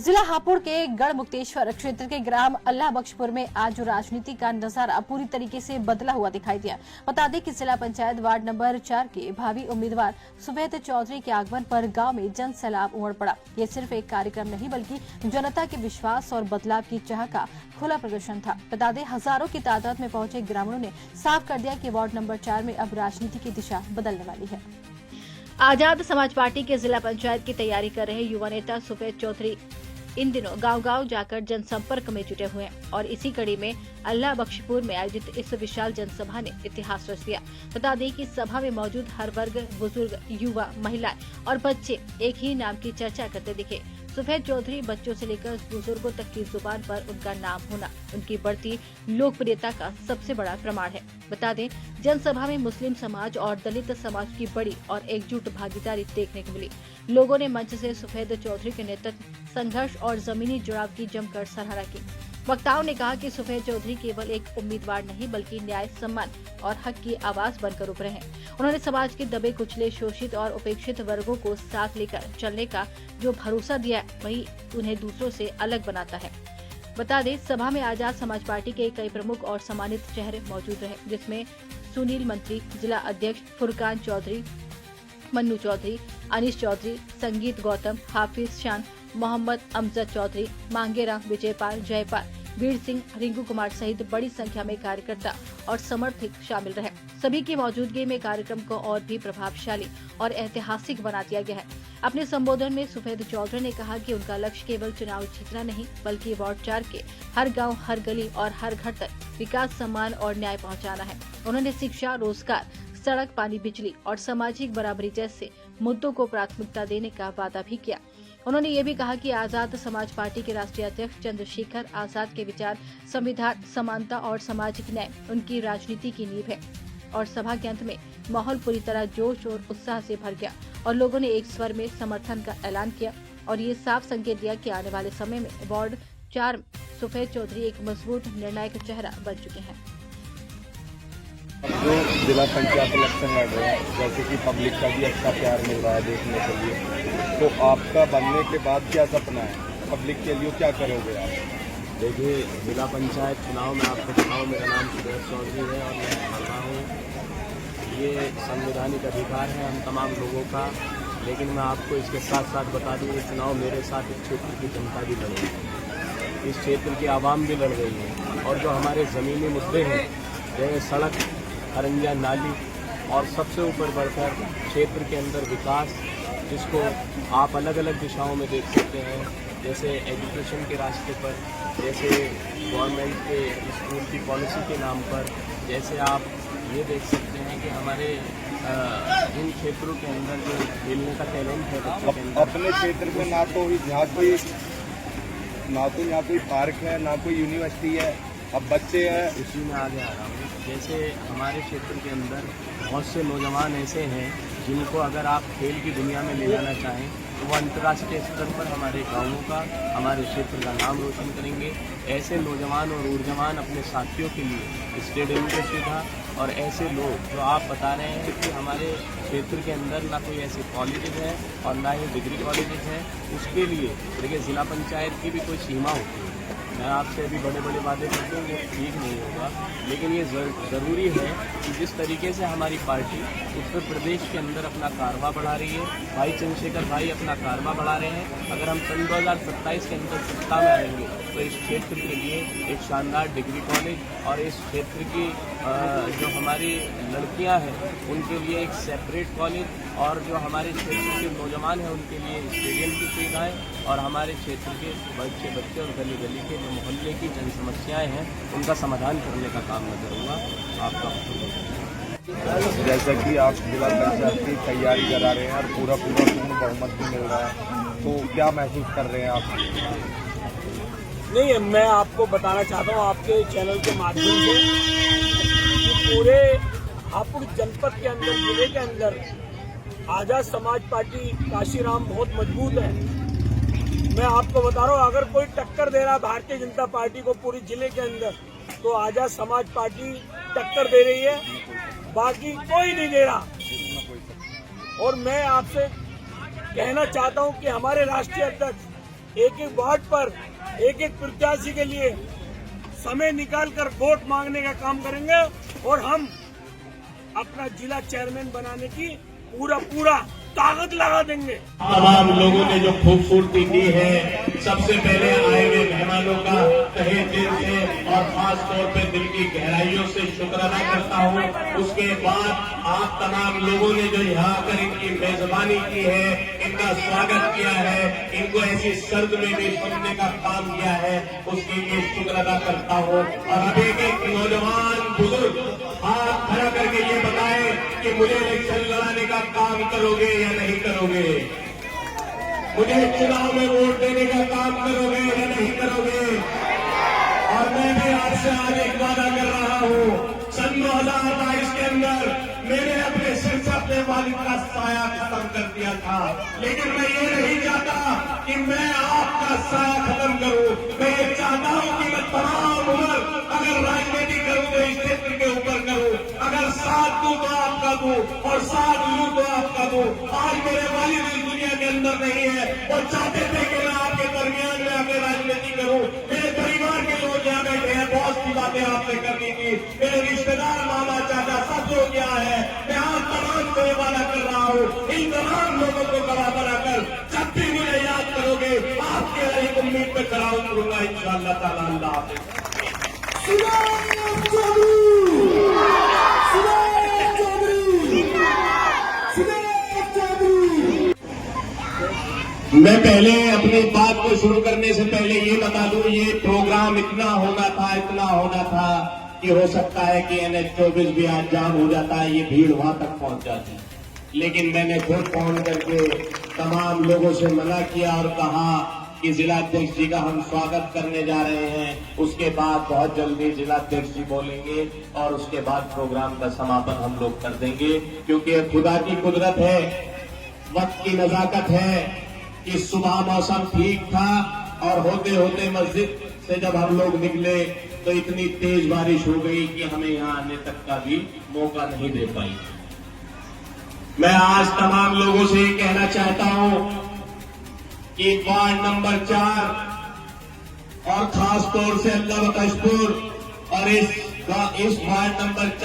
जिला हापुड़ के गढ़मुक्तेश्वर क्षेत्र के ग्राम अल्लाह बख्शपुर में आज राजनीति का नजारा पूरी तरीके से बदला हुआ दिखाई दिया। बता दें कि जिला पंचायत वार्ड नंबर 4 के भावी उम्मीदवार सुफेद चौधरी के आगमन पर गांव में जन सैलाब उमड़ पड़ा। ये सिर्फ एक कार्यक्रम नहीं बल्कि जनता के विश्वास और बदलाव की चाह का खुला प्रदर्शन था। बता दें हजारों की तादाद में पहुंचे ग्रामीणों ने साफ कर दिया कि वार्ड नंबर 4 में अब राजनीति की दिशा बदलने वाली है। आजाद समाज पार्टी के जिला पंचायत की तैयारी कर रहे युवा नेता सुफेद चौधरी इन दिनों गांव-गांव जाकर जनसंपर्क में जुटे हुए हैं और इसी कड़ी में अल्लाह बख्शपुर में आयोजित इस विशाल जनसभा ने इतिहास रच दिया। बता दें कि सभा में मौजूद हर वर्ग, बुजुर्ग, युवा, महिलाएं और बच्चे एक ही नाम की चर्चा करते दिखे। सुफेद चौधरी बच्चों से लेकर बुजुर्गों तक की जुबान पर उनका नाम होना उनकी बढ़ती लोकप्रियता का सबसे बड़ा प्रमाण है। बता दें जनसभा में मुस्लिम समाज और दलित समाज की बड़ी और एकजुट भागीदारी देखने को मिली। लोगों ने मंच से सुफेद चौधरी के नेतृत्व, संघर्ष और जमीनी जुड़ाव की जमकर सराहना की। वक्ताओं ने कहा कि सुफेद चौधरी केवल एक उम्मीदवार नहीं बल्कि न्याय, सम्मान और हक की आवाज बनकर उभरे हैं। उन्होंने समाज के दबे कुचले, शोषित और उपेक्षित वर्गों को साथ लेकर चलने का जो भरोसा दिया है वही उन्हें दूसरों से अलग बनाता है। बता दें सभा में आजाद समाज पार्टी के कई प्रमुख और सम्मानित चेहरे मौजूद रहे, जिसमें सुनील मंत्री, जिला अध्यक्ष फुरकान चौधरी, मन्नू चौधरी, अनीश चौधरी, संगीत गौतम, हाफिज शान, मोहम्मद अमजद चौधरी, मांगेराम, विजयपाल, जयपाल, वीर सिंह, रिंकू कुमार सहित बड़ी संख्या में कार्यकर्ता और समर्थक शामिल रहे। सभी की मौजूदगी में कार्यक्रम को और भी प्रभावशाली और ऐतिहासिक बना दिया गया है। अपने संबोधन में सुफेद चौधरी ने कहा कि उनका लक्ष्य केवल चुनाव जीतना नहीं बल्कि वार्ड 4 के हर गांव, हर गली और हर घर तक विकास, सम्मान और न्याय पहुंचाना है। उन्होंने शिक्षा, रोजगार, सड़क, पानी, बिजली और सामाजिक बराबरी जैसे मुद्दों को प्राथमिकता देने का वादा भी किया। उन्होंने ये भी कहा कि आजाद समाज पार्टी के राष्ट्रीय अध्यक्ष चंद्रशेखर आजाद के विचार, संविधान, समानता और सामाजिक न्याय उनकी राजनीति की नींव है। और सभा के अंत में माहौल पूरी तरह जोश और उत्साह से भर गया और लोगों ने एक स्वर में समर्थन का ऐलान किया और ये साफ संकेत दिया कि आने वाले समय में वार्ड 4 में सुफेद चौधरी एक मजबूत निर्णायक चेहरा बन चुके हैं। जो जिला पंचायत इलेक्शन लड़ रहे हैं, जैसे कि पब्लिक का भी अच्छा प्यार मिल रहा है देखने के लिए, तो आपका बनने के बाद क्या सपना है? पब्लिक के लिए क्या करोगे आप? देखिए, जिला पंचायत चुनाव में आपको बताऊँ, मेरा नाम सुफेद चौधरी है और मैं कर रहा हूँ। ये संवैधानिक अधिकार है हम तमाम लोगों का, लेकिन मैं आपको इसके साथ साथ बता दूँ ये चुनाव मेरे साथ इस क्षेत्र की जनता भी लड़ रही है, इस क्षेत्र की आवाम भी लड़ रही है। और जो हमारे ज़मीनी मुद्दे हैं जैसे सड़क, खरंजा, नाली और सबसे ऊपर बढ़कर क्षेत्र के अंदर विकास, जिसको आप अलग अलग दिशाओं में देख सकते हैं, जैसे एजुकेशन के रास्ते पर, जैसे गवर्नमेंट के स्कूल की पॉलिसी के नाम पर, जैसे आप ये देख सकते हैं कि हमारे इन क्षेत्रों के अंदर जो खेलने का टैलेंट है बच्चों के अंदर। अपने क्षेत्र में ना तो यहाँ कोई पार्क है, ना कोई यूनिवर्सिटी है, अब बच्चे हैं। इसी में आगे आ रहा हूँ। जैसे हमारे क्षेत्र के अंदर बहुत से नौजवान ऐसे हैं जिनको अगर आप खेल की दुनिया में ले जाना चाहें तो वो अंतर्राष्ट्रीय स्तर पर हमारे गाँवों का, हमारे क्षेत्र का नाम रोशन करेंगे। ऐसे नौजवान और ऊर्जावान अपने साथियों के लिए स्टेडियम की सुविधा और ऐसे लोग जो आप बता रहे हैं कि हमारे क्षेत्र के अंदर ना कोई ऐसे कॉलेजेस हैं और ना ही डिग्री कॉलेजेस हैं, उसके लिए देखिए जिला पंचायत की भी कोई सीमा होती है। मैं आपसे अभी बड़े बड़े वादे करते हूँ वो ठीक नहीं होगा, लेकिन ये ज़रूरी है कि जिस तरीके से हमारी पार्टी उत्तर प्रदेश के अंदर अपना कारवा बढ़ा रही है, भाई चंद्रशेखर भाई अपना कारवा बढ़ा रहे हैं। अगर हम सन 2027 के अंदर सत्ता में आएंगे तो इस क्षेत्र के लिए एक शानदार डिग्री कॉलेज और इस क्षेत्र की जो हमारी लड़कियां हैं उनके लिए एक सेपरेट कॉलेज और जो हमारे क्षेत्र के नौजवान हैं उनके लिए स्टेडियम की सुविधाएं और हमारे क्षेत्र के बच्चे और गली गली के जो मोहल्ले की जन समस्याएं हैं उनका समाधान करने का काम मैं करूँगा। आपका जैसा कि आप जिला पंचायत की तैयारी करा रहे हैं और पूरा पूर्ण बहुमत भी मिल रहा है, तो क्या महसूस कर रहे हैं आप? नहीं, मैं आपको बताना चाहता हूँ आपके चैनल के माध्यम से कि पूरे हापुड़ जनपद के अंदर, जिले के अंदर आजाद समाज पार्टी काशीराम बहुत मजबूत है। मैं आपको बता रहा हूँ, अगर कोई टक्कर दे रहा है भारतीय जनता पार्टी को पूरे जिले के अंदर तो आजाद समाज पार्टी टक्कर दे रही है, बाकी कोई नहीं दे रहा। और मैं आपसे कहना चाहता हूं कि हमारे राष्ट्रीय अध्यक्ष एक एक वार्ड पर एक एक प्रत्याशी के लिए समय निकालकर वोट मांगने का काम करेंगे और हम अपना जिला चेयरमैन बनाने की पूरा ताकत लगा देंगे। तमाम लोगों ने जो खूबसूरती दी है, सबसे पहले आए हुए मेहमानों का तहे दिल से और खास तौर पे दिल की गहराइयों से शुक्र अदा करता हूँ। उसके बाद आप तमाम लोगों ने जो यहाँ आकर इनकी मेजबानी की है, इनका स्वागत किया है, इनको ऐसी सर्द में भी सुनने का काम किया है, उसके लिए शुक्र अदा करता हूँ। और अब एक नौजवान बुजुर्ग हाथ खड़ा करके ये बताए कि मुझे इलेक्शन लड़ाने का काम करोगे या नहीं करोगे, मुझे चुनाव में वोट देने का काम करोगे या नहीं करोगे। और मैं भी आपसे आज एक वादा कर रहा हूँ, सन 2022 के अंदर मैंने अपने सिर से अपने वालिद का साया खत्म कर दिया था, लेकिन मैं ये नहीं चाहता कि मैं आपका साया खत्म करूं। मैं ये चाहता हूं कि मैं तमाम उम्र अगर राजनीति करूं तो इस क्षेत्र के ऊपर करूं, अगर साथ दूं तो आपका दूं और साथ लूं तो आपका दूं। आज मेरे वालिद इस दुनिया के अंदर नहीं है, वो चाहते थे कि मैं आपके दरमियान में आकर राजनीति करूं। मेरे परिवार के लोग यहाँ बैठे हैं, बहुत सी बातें आपसे करनी थी, मेरे रिश्तेदार मामा चाचा सब लोग यहाँ है। मैं आज तमाम से वादा कर रहा हूँ, इन तमाम लोगों को गवाह बनाकर जब भी मुझे याद करोगे आपके एक उम्मीद पे खड़ा उतरूंगा इंशाअल्लाह ताला। अल्लाह मैं पहले अपनी बात को शुरू करने से पहले ये बता दूं, ये प्रोग्राम इतना होना था कि हो सकता है कि NH-24 भी आज जाम हो जाता है, ये भीड़ वहां तक पहुंच जाती है। लेकिन मैंने खुद फोन करके तमाम लोगों से मना किया और कहा कि जिलाध्यक्ष जी का हम स्वागत करने जा रहे हैं, उसके बाद बहुत जल्दी जिलाध्यक्ष जी बोलेंगे और उसके बाद प्रोग्राम का समापन हम लोग कर देंगे। क्योंकि खुदा की कुदरत है, वक्त की नजाकत है कि सुबह मौसम ठीक था और होते होते मस्जिद से जब हम लोग निकले तो इतनी तेज बारिश हो गई कि हमें यहाँ आने तक का भी मौका नहीं दे पाई। मैं आज तमाम लोगों से ये कहना चाहता हूं कि वार्ड नंबर 4 और खास तौर से अल्लाह बख्शपुर और इस वार्ड नंबर